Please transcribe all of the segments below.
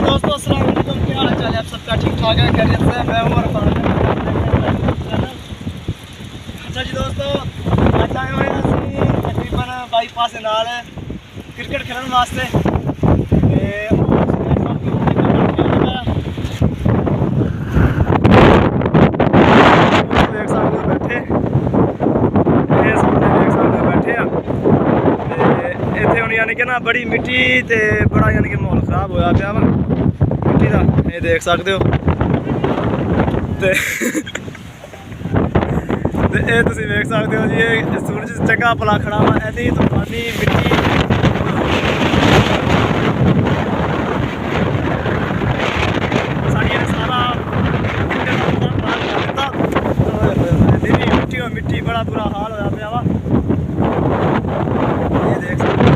दोस्तों अस्सलाम वालेकुम, क्या हाल चाल है? आप सबका ठीक ठाक है? खैरियत से? मैं हूं अरफान। अच्छा जी दोस्तों, आज आए हुए ਅਸੀਂ ਤਕਰੀਬਨ ਬਾਈਪਾਸ ਦੇ ਨਾਲ ਕ੍ਰਿਕਟ ਖੇਡਣ ਵਾਸਤੇ ਤੇ ਦੇਖ ਸਕਦੇ ਹੋ ਬੈਠੇ ਇਹ ਸਾਹਮਣੇ ਦੇਖ ਸਕਦੇ ਹੋ ਬੈਠੇ ਆ ਤੇ ਇੱਥੇ ਹੁਣ ਯਾਨੀ ਕਿ ਨਾ ਬੜੀ ਮਿੱਟੀ ਤੇ ਬੜਾ ਯਾਨੀ ਕਿ ਮਾਹੌਲ ਖਰਾਬ ਹੋਇਆ ਪਿਆ ਵਾ ਮਿੱਟੀ ਦਾ, ਇਹ ਦੇਖ ਸਕਦੇ ਹੋ ਤੇ ਇਹ ਤੁਸੀਂ ਵੇਖ ਸਕਦੇ ਹੋ ਜੀ, ਇਹ ਸੂਰਜ ਚੰਗਾ ਭਲਾ ਖੜਾ ਵਾ, ਇਹਦੀ ਤੂਫਾਨੀ ਮਿੱਟੀ ਸਾਡੀ ਸਾਰਾ ਮਿੱਟੀ ਬੜਾ ਬੁਰਾ ਹਾਲ ਹੋਇਆ ਪਿਆ ਵਾ, ਇਹ ਦੇਖ ਸਕਦੇ ਹੋ।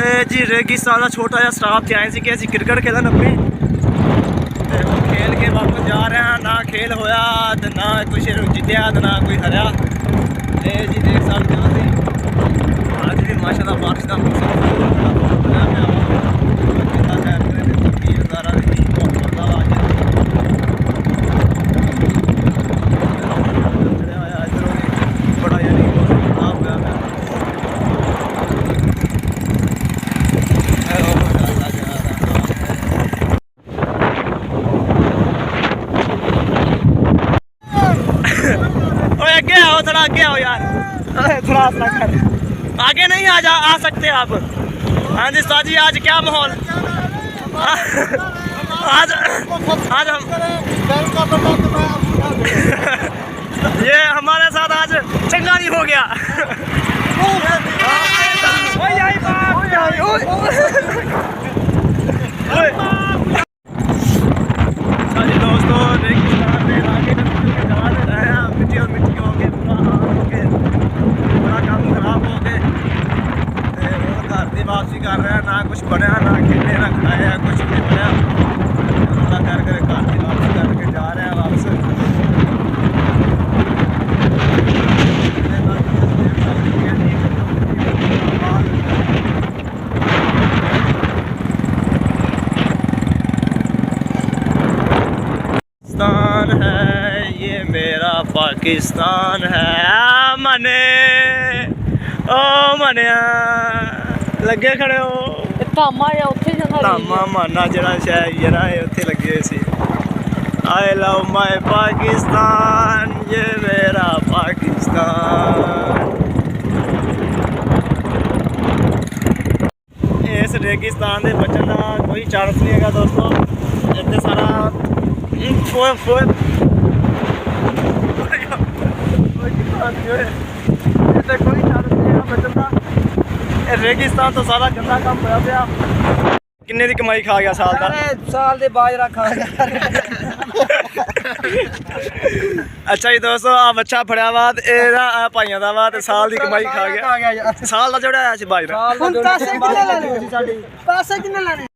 ਇਹ ਜੀ ਰੇਗਿਸਤਾਨ ਦਾ ਛੋਟਾ ਜਿਹਾ ਸਟਾਫ ਤੇ ਆਏ ਸੀ ਕਿ ਅਸੀਂ ਕ੍ਰਿਕਟ ਖੇਡਣ ਆਪਣੀ ਤੇ ਉਹ ਖੇਲ ਕੇ ਵਾਪਸ ਜਾ ਰਹੇ ਹਾਂ। ਨਾ ਖੇਲ ਹੋਇਆ ਤੇ ਨਾ ਕੁਛ ਜਿੱਤਿਆ ਤੇ ਨਾ ਕੋਈ ਹਰਿਆ। ਇਹ ਜੀ ਦੇਖ ਸਕਦੇ ਹੋ ਤੁਸੀਂ ਅੱਜ ਵੀ ਮਾਸ਼ਾਅੱਲਾ ਬਾਰਿਸ਼ ਦਾ ਮੌਸਮ ਬਣਿਆ ਪਿਆ ਵਾ, ਕਿੰਨਾ ਖੈਰ ਕਰੇ ਤੇ ਕੀ ਨਜ਼ਾਰਾ ਨਹੀਂ ਬਹੁਤ ਵਾ ਅੱਜ ਚੜਿਆ ਹੋਇਆ ਇੱਧਰੋਂ ਵੀ ਬੜਾ ਯਾਨੀ ਮੌਸਮ ਖਰਾਬ ਹੋਇਆ ਪਿਆ। आगे आओ, थोड़ा आगे आओ यार, थोड़ा अपना कर आगे नहीं आ सकते आप। हाँ जी साजी, आज क्या माहौल आज हम ये हमारे साथ आज चंगा नहीं हो गया। दोस्तों वापसी कर रहे हैं, ना कुछ बनया ना खेले ना खाया कुछ नहीं बनया, अल्लाह कर घर की वापसी करके जा रहे हैं वापस। पाकिस्तान है ये मेरा पाकिस्तान है, मने ओ मनिया ਲੱਗੇ ਖੜੇ ਹੋ ਧਾਮਾ ਜਾਂ ਉੱਥੇ ਜਾਂਦਾ ਧਾਮਾ ਮਾਨਾ ਜਿਹੜਾ ਸ਼ਾਇਦ ਜਿਹੜਾ ਇਹ ਉੱਥੇ ਲੱਗੇ ਹੋਏ ਸੀ। ਆਈ ਲਵ ਮਾਈ ਪਾਕਿਸਤਾਨ ਇਹ ਮੇਰਾ ਪਾਕਿਸਤਾਨ। ਇਸ ਰੇਗਿਸਤਾਨ ਦੇ ਬਚਣ ਦਾ ਕੋਈ ਚਾਂਸ ਨਹੀਂ ਹੈਗਾ ਦੋਸਤੋ, ਇੱਥੇ ਸਾਰਾ ਇੱਥੇ ਕੋਈ ਚਾਂਸ ਨਹੀਂ ਹੈਗਾ ਬਚਣ ਦਾ। रेगिस्तान तो सारा गंदा काम होया पिया। किन्ने दी कमाई खा गया साल दा? साल दे बाजरा खा गया। अच्छा जी दोस्तों, आ बच्चा फड़िया वा ते एदा भाइयां दा वा ते साल दी कमाई खा गया। साल दा जोड़ा आया सी बाजरा। हुन पैसे किन्ने लाने? पैसे किन्ने लाने?